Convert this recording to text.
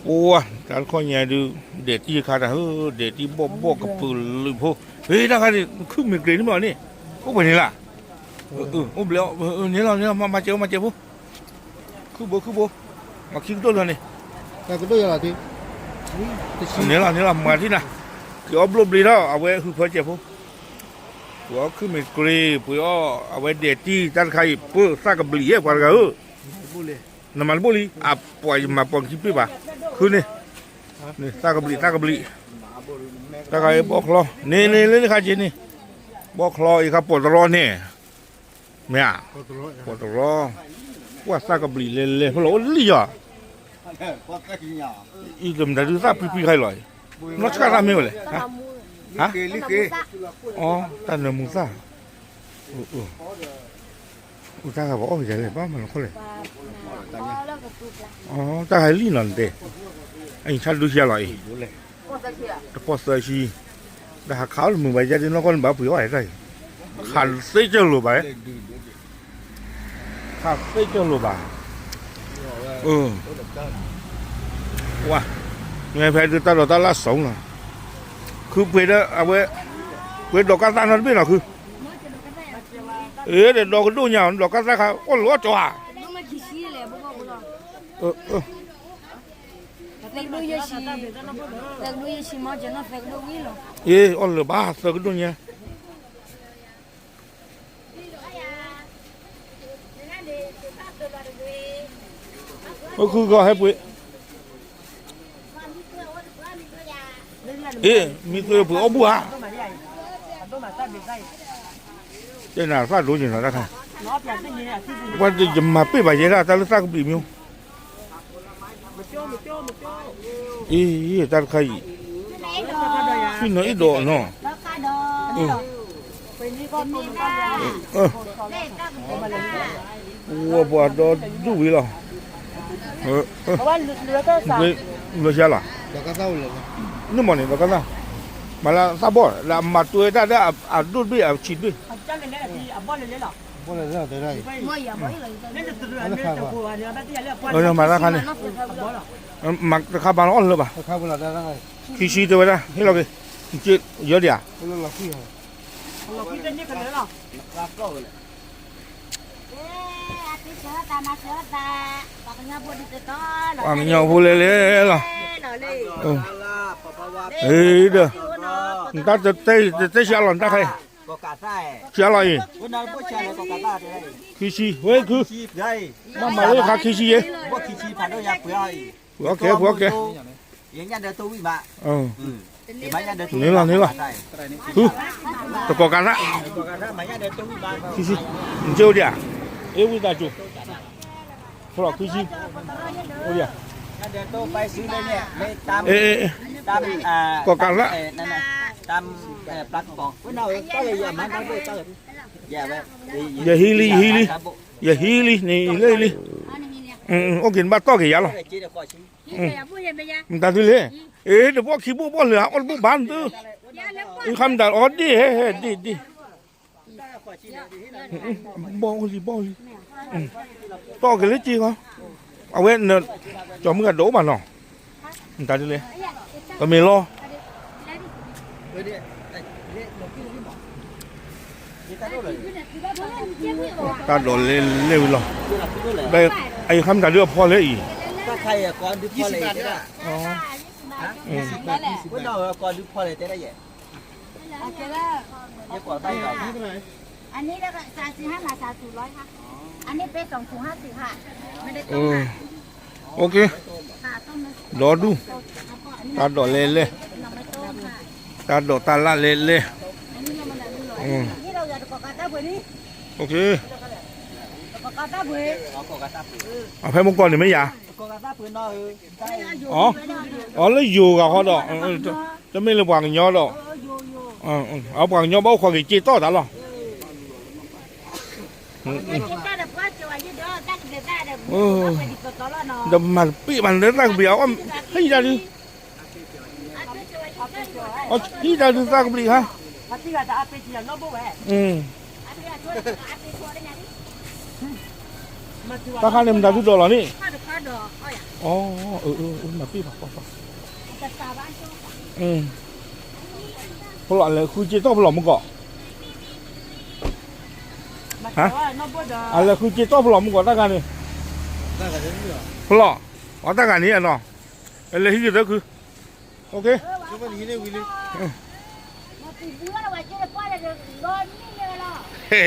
โอ้แต่ข้อใหญ่ดูเด็ดที่ขาดเฮ้อเด็ดที่บ่กับปืนเลยพวกเฮ้ยนะครับนี่คือมีเกรดนี่มั้งนี่พวกเป็นนี่ล่ะโอ้เบลนี่เรามาเจอพวกคือบ่มาคิดตัวเลยนี่ แต่ก็ด้วยอะไรที่ นี่เรามาที่น่ะคือเอาบลูบลีแล้วเอาไว้คือเพื่อเจ็บพวกหัวคือมีเกรดเพื่อเอาไว้เด็ดที่ด้านใครเพื่อสร้างกับบลีกว่ากันบุรีน้ำมันบุหรี่ปล่อยมาปองคิดพี่ป่ะคือนี่ตากระบลีตากระบอกคลอนี่เล่นข้าจีนี่บอกคลออีกครับปวดร้อนนี่เมียปวดร้อนว่าตากระบลีเล่นเพราะเราลี่อ่ะอีกมันจะดูซาพี่ใครลอยนักการทำไม่เลยฮะอ๋อตาเนื้อมุซ่าอุตส่าห์บอกว่าจะเลยบ้ามันเขาเลยอ๋อแต่ให้ลีนั่นเด้ไอ้ฉันดูเชียร์ลอยแต่พอเสียชีแต่หากเขามึงไปจะได้น้องคนบ้าปุ๋ยอะไรได้ขันเสียเจ้าหรือไปขันเสียเจ้าหรือไปว้าไงแพ้ดูตาละสองน่ะคือไปได้เอาไว้ไปดอกกระตันนั่นเป็นหรอคือเดี๋ยวดอกดูเนี่ยดอกกระตันเขาโอ้หลัวจ่ออ๋อเหรอบ้าเสือกันดูเนี่ยคือก็ให้ปุ๋ยมีตัวปุ๋ยเอาบัวเจ้าหน้าฟ้ารู้ยังไงล่ะครับวันจะมาปีบ่ายแล้วแต่ละสักปีมิ้วตาใครพี่น้อยดอกเนาะวัวบัวดอกดูวิล่ะเพราะว่าเหลือก็สามเหลือเชียล่ะดอกกระเต้าเลยนี่มันนี่ดอกกระเต้ามาละซาบอละมาตัวได้ดูดบี้ฉีดบี้บ่เลยแล้วได้มาละคันนี่มักข้าวบานอ่อนเลยป่ะข้าวเวลาได้ได้ขี้ชีตัวได้ให้เราเลยจีเยอะเดียวเราขี้เหรอเราขี้ได้นี่กันเลยหรอรับก็เลยวางเงาพูดเลยหรอเด้อตาจะเตะเสียหล่อนตาใครเสียหล่อยขี้ชีเฮ้ยคือมาเลยค่ะขี้ชีเโอเคยังยันเดินตู้วิบะนี่ล่ะคือตะกอกันละขี้ชีเจ้าเดียวิตาจูพวกขี้ชีโอ้ยเดินตู้ไปซื้อเลยเนี่ยไม่ตามกอกันละตามปลั๊กปองวันnàoก็อย่ามันก็เติมอย่าแบบอย่าฮีลีนี่เลยโอเคบ้าต่อกี่ยาหรอมันตาดูเลยเดี๋ยวพวกขี้บุ้งเหลืออ้อนบุ้งบานตื้อคำด่าอ๋อดีดีบ้องต่อกี่เลยจีเขาเอาไว้เนินจอมือโดมาหน่อมันตาดูเลยก็ไม่รอตาโดนเร็วหรอได้ไอ้คำด่าเรือพอเลยอีถ้าใครก่อนดูพอเลยได้อ๋อวันnàoก่อนดูพอเลยได้ยังเยอะกว่าได้หรออันนี้แล้วก็35มา300ค่ะอันนี้เป็น2ถุง50ค่ะไม่ได้ต้มค่ะโอเครอดูตาโดดเลยตาโดดตาละเลยนี่เราอยากกอดตาเบนี่โอเคกอดตาเบเอาให้มังกรหรือไม่ยาอ๋อแล้วอยู่กับเขาดอกจะไม่ระวังย่อดอกเอาวังย่อเบ้าความกี่ต่อตลอดเดี๋ยวมันปีมันเล่นร่างเบี้ยวให้ได้ดิอ๋อที่ได้ดูร่างเบี้ยฮะตาข้าเนี่ยมันได้ดูดอลนี่ ดอกอ้อยอ่ะ อ๋อมาพี่ป่ะป่ะ จะตาบ้านโจ้ พลออะไรคุยเจ้าพลอมึงก่อ มาแต่ว่าน้องบัวดา อะไรคุยเจ้าพลอมึงก่อตั้งกันนี่ ได้กันเรื่อย พลออ๋อตั้งกันนี้อ่ะเนาะอะไรที่จะคือโอเค ๆคือวันนี้เนี่ยวิลลี่ มาตีเบื่อแล้วว่าเจ้าป้าจะโดนนี่เลยล่ะ เฮ้